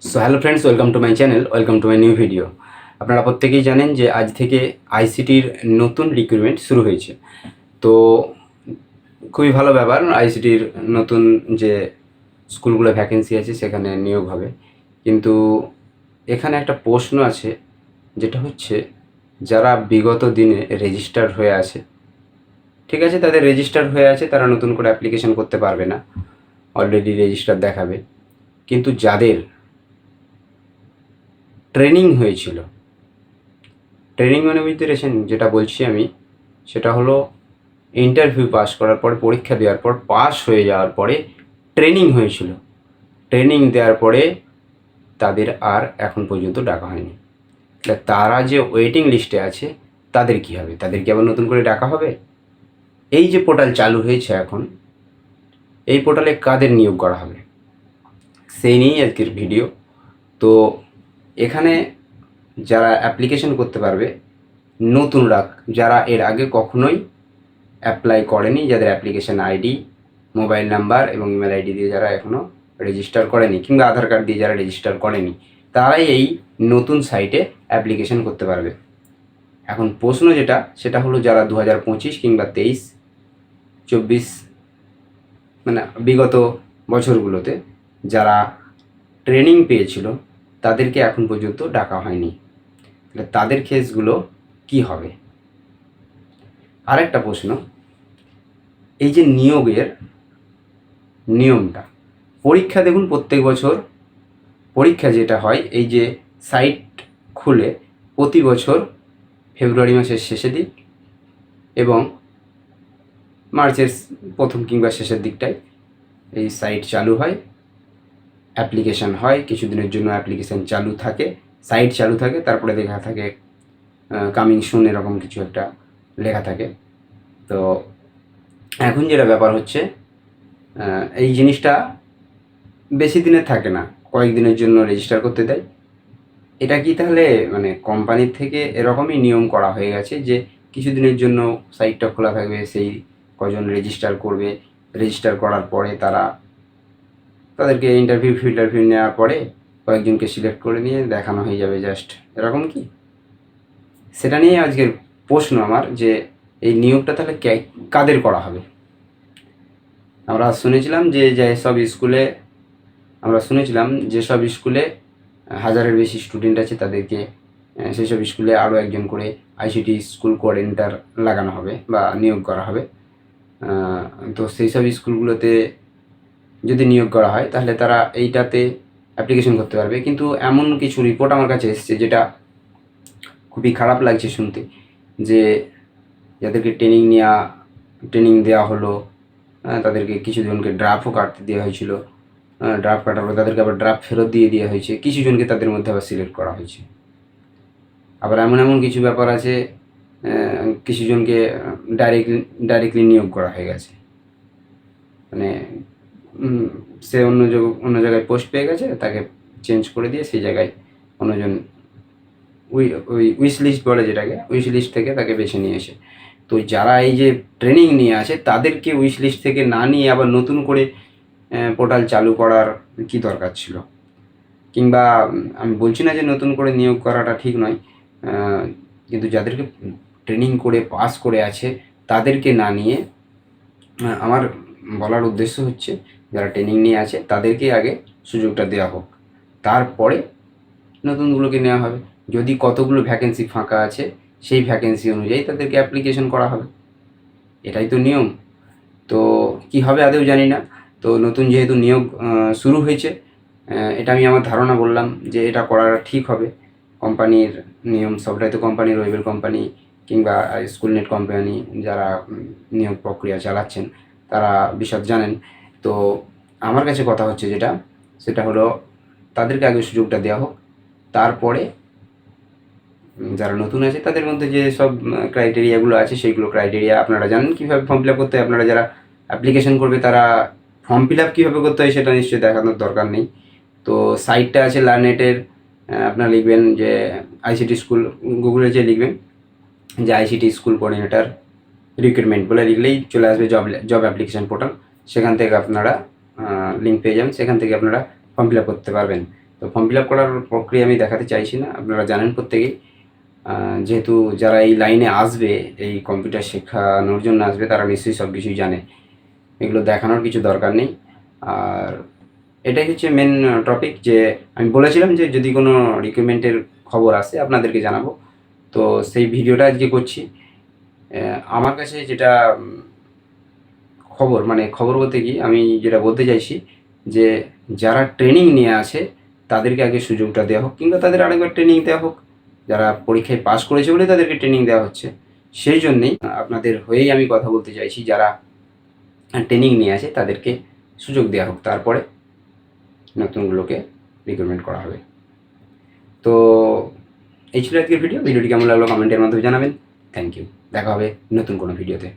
So hello friends, welcome to my channel, welcome to my new video. আপনারা প্রত্যেকেই জানেন যে আজ থেকে আইসিটির নতুন রিক্রুটমেন্ট শুরু হয়েছে। তো খুবই ভালো ব্যাপার, আইসিটির নতুন যে স্কুলগুলো ভ্যাকেন্সি আছে সেখানে নিয়োগ হবে। কিন্তু এখানে একটা প্রশ্ন আছে, যেটা হচ্ছে যারা বিগত দিনে রেজিস্টার্ড হয়ে আছে, ঠিক আছে, তাদের রেজিস্টার্ড হয়ে আছে, তারা নতুন করে অ্যাপ্লিকেশন করতে পারবে না, অলরেডি রেজিস্টার দেখাবে। কিন্তু যাদের ট্রেনিং হয়েছিল, ট্রেনিং মানে বুঝতে পেরেছেন যেটা বলছি আমি, সেটা হলো ইন্টারভিউ পাস করার পর, পরীক্ষা দেওয়ার পর পাস হয়ে যাওয়ার পরে ট্রেনিং হয়েছিল, ট্রেনিং দেওয়ার পরে তাদের আর এখন পর্যন্ত ডাকা হয়নি। তাহলে তারা যে ওয়েটিং লিস্টে আছে তাদের কী হবে? তাদের কি আবার নতুন করে ডাকা হবে? এই যে পোর্টাল চালু হয়েছে এখন, এই পোর্টালে কাদের নিয়োগ করা হবে সেই নিয়েই আজকের ভিডিও। তো এখানে যারা অ্যাপ্লিকেশন করতে পারবে নতুনরা, যারা এর আগে কখনোই অ্যাপ্লাই করেনি, যাদের অ্যাপ্লিকেশন আইডি, মোবাইল নাম্বার এবং ইমেল আইডি দিয়ে যারা এখনও রেজিস্টার করেনি, কিংবা আধার কার্ড দিয়ে যারা রেজিস্টার করেনি, তারাই এই নতুন সাইটে অ্যাপ্লিকেশন করতে পারবে। এখন প্রশ্ন যেটা, সেটা হলো যারা 2025 কিংবা 23-24 মানে বিগত বছরগুলোতে যারা ট্রেনিং পেয়েছিল তাদেরকে এখন পর্যন্ত ডাকা হয়নি, তাহলে তাদের কেসগুলো কি হবে? আরেকটা প্রশ্ন, এই যে নিয়োগের নিয়মটা, পরীক্ষা দেখুন প্রত্যেক বছর পরীক্ষা যেটা হয়, এই যে সাইট খুলে প্রতি বছর ফেব্রুয়ারি মাসের শেষের দিক এবং মার্চের প্রথম কিংবা শেষের দিকটায় এই সাইট চালু হয়, অ্যাপ্লিকেশান হয়, কিছুদিনের জন্য অ্যাপ্লিকেশান চালু থাকে, সাইট চালু থাকে, তারপরে লেখা থাকে কামিং সুন, এরকম কিছু একটা লেখা থাকে। তো এখন যেটা ব্যাপার হচ্ছে, এই জিনিসটা বেশি দিনের থাকে না, কয়েকদিনের জন্য রেজিস্টার করতে দেয়। এটা কি তাহলে মানে কোম্পানির থেকে এরকমই নিয়ম করা হয়ে গেছে যে কিছুদিনের জন্য সাইটটা খোলা থাকবে, সেই কজন রেজিস্টার করবে, রেজিস্টার করার পরে তাদেরকে ইন্টারভিউ নেওয়ার পরে কয়েকজনকে সিলেক্ট করে নিয়ে দেখানো হয়ে যাবে, জাস্ট এরকম কি? সেটা নিয়ে আজকের প্রশ্ন আমার, যে এই নিয়োগটা তাহলে কাদের করা হবে? আমরা শুনেছিলাম যে যেসব স্কুলে 1000-এর বেশি স্টুডেন্ট আছে তাদেরকে সেই সব স্কুলে আরও একজন করে আইসিটি স্কুল কোঅর্ডিনেটর লাগানো হবে বা নিয়োগ করা হবে। তো সেই সব স্কুলগুলোতে যদি নিয়োগ করা হয় তাহলে তারা এইটাতে অ্যাপ্লিকেশন করতে পারবে। কিন্তু এমন কিছু রিপোর্ট আমার কাছে এসেছে যেটা খুবই খারাপ লাগছে শুনতে, যে যাদেরকে ট্রেনিং দেওয়া হলো, তাদেরকে কিছুজনকে ড্রাফটও কাটতে দেওয়া হয়েছিল, ড্রাফট কাটার পর তাদেরকে আবার ড্রাফট ফেরত দিয়ে দেওয়া হয়েছে, কিছুজনকে তাদের মধ্যে আবার সিলেক্ট করা হয়েছে। আবার এমন কিছু ব্যাপার আছে, কিছুজনকে ডাইরেক্টলি নিয়োগ করা হয়ে গেছে, মানে সে অন্য জায়গায় পোস্ট পেয়ে গেছে, তাকে চেঞ্জ করে দিয়ে সেই জায়গায় অন্যজন ওই উইশ লিস্ট বলে যেটাকে, উইশ লিস্ট থেকে তাকে বেছে নিয়ে এসে। তো যারা এই যে ট্রেনিং নিয়ে আসে তাদেরকে উইশ লিস্ট থেকে না নিয়ে আবার নতুন করে পোর্টাল চালু করার কি দরকার ছিল? কিংবা আমি বলছি না যে নতুন করে নিয়োগ করাটা ঠিক নয়, কিন্তু যাদেরকে ট্রেনিং করে পাস করে আছে তাদেরকে না নিয়ে, আমার বলার উদ্দেশ্য হচ্ছে যারা ট্রেনিং নিয়ে আছে তাদেরকে আগে সুযোগটা দেওয়া হোক, তারপরে নতুনগুলোকে নেওয়া হবে। যদি কতগুলো ভ্যাকেন্সি ফাঁকা আছে সেই ভ্যাকেন্সি অনুযায়ী তাদেরকে অ্যাপ্লিকেশন করা হবে, এটাই তো নিয়ম। তো কি হবে আদৌ জানি না। তো নতুন যেহেতু নিয়োগ শুরু হয়েছে, এটা আমি আমার ধারণা বললাম যে এটা করাটা ঠিক হবে। কোম্পানির নিয়ম সবটাই তো কোম্পানির, ওয়েবেল কোম্পানি কিংবা স্কুলনেট কোম্পানি যারা নিয়োগ প্রক্রিয়া চালাচ্ছেন তারা বিশদ জানেন। তো আমার কাছে কথা হচ্ছে যেটা, সেটা হলো তাদেরকে আগে সুযোগটা দেওয়া হোক, তারপরে যারা নতুন আছে তাদের মধ্যে যে সব ক্রাইটেরিয়াগুলো আছে সেইগুলো ক্রাইটেরিয়া আপনারা জানেন কীভাবে ফর্ম ফিল আপ করতে হয়। আপনারা যারা অ্যাপ্লিকেশন করবে তারা ফর্ম ফিল আপ কীভাবে করতে হয় সেটা নিশ্চয়ই দেখানোর দরকার নেই। তো সাইটটা আছে লার্নেটের, আপনারা লিখবেন যে আইসিটি স্কুল, গুগলে যে লিখবেন যে আইসিটি স্কুল কোঅর্ডিনেটর রিক্রুটমেন্ট বলে লিখলেই চলে আসবে জব অ্যাপ্লিকেশান পোর্টাল। সেখান থেকে আপনারা লিঙ্ক পেয়ে যাবেন, সেখান থেকে আপনারা ফর্ম ফিল আপ করতে পারবেন। তো ফর্ম ফিল আপ করার প্রক্রিয়া আমি দেখাতে চাইছি না, আপনারা জানেন প্রত্যেকেই। যেহেতু যারা এই লাইনে আসবে, এই কম্পিউটার শেখানোর জন্য আসবে, তারা নিশ্চয়ই সব কিছুই জানে, এগুলো দেখানোর কিছু দরকার নেই। আর এটাই হচ্ছে মেন টপিক, যে আমি বলেছিলাম যে যদি কোনো রিক্রুটমেন্টের খবর আসে আপনাদেরকে জানাবো। তো সেই ভিডিওটা আজকে করছি। আমার কাছে যেটা খবর, মানে খবর বলতে কি আমি যেটা বলতে চাইছি, যে যারা ট্রেনিং নিয়ে আছে তাদেরকে আগে সুযোগটা দেওয়া হোক, কিংবা তাদের আরেকবার ট্রেনিং দেওয়া হোক। যারা পরীক্ষায় পাস করেছে বলে তাদেরকে ট্রেনিং দেওয়া হচ্ছে, সেই জন্যেই আপনাদের হয়েই আমি কথা বলতে চাইছি। যারা ট্রেনিং নিয়ে আছে তাদেরকে সুযোগ দেওয়া হোক, তারপরে নতুনগুলোকে রিক্রুটমেন্ট করা হবে। তো এই ছিল আজকের ভিডিও। ভিডিওটি কেমন লাগলো কমেন্টের মাধ্যমে জানাবেন। Thank you. দেখা হবে নতুন কোনো ভিডিওতে।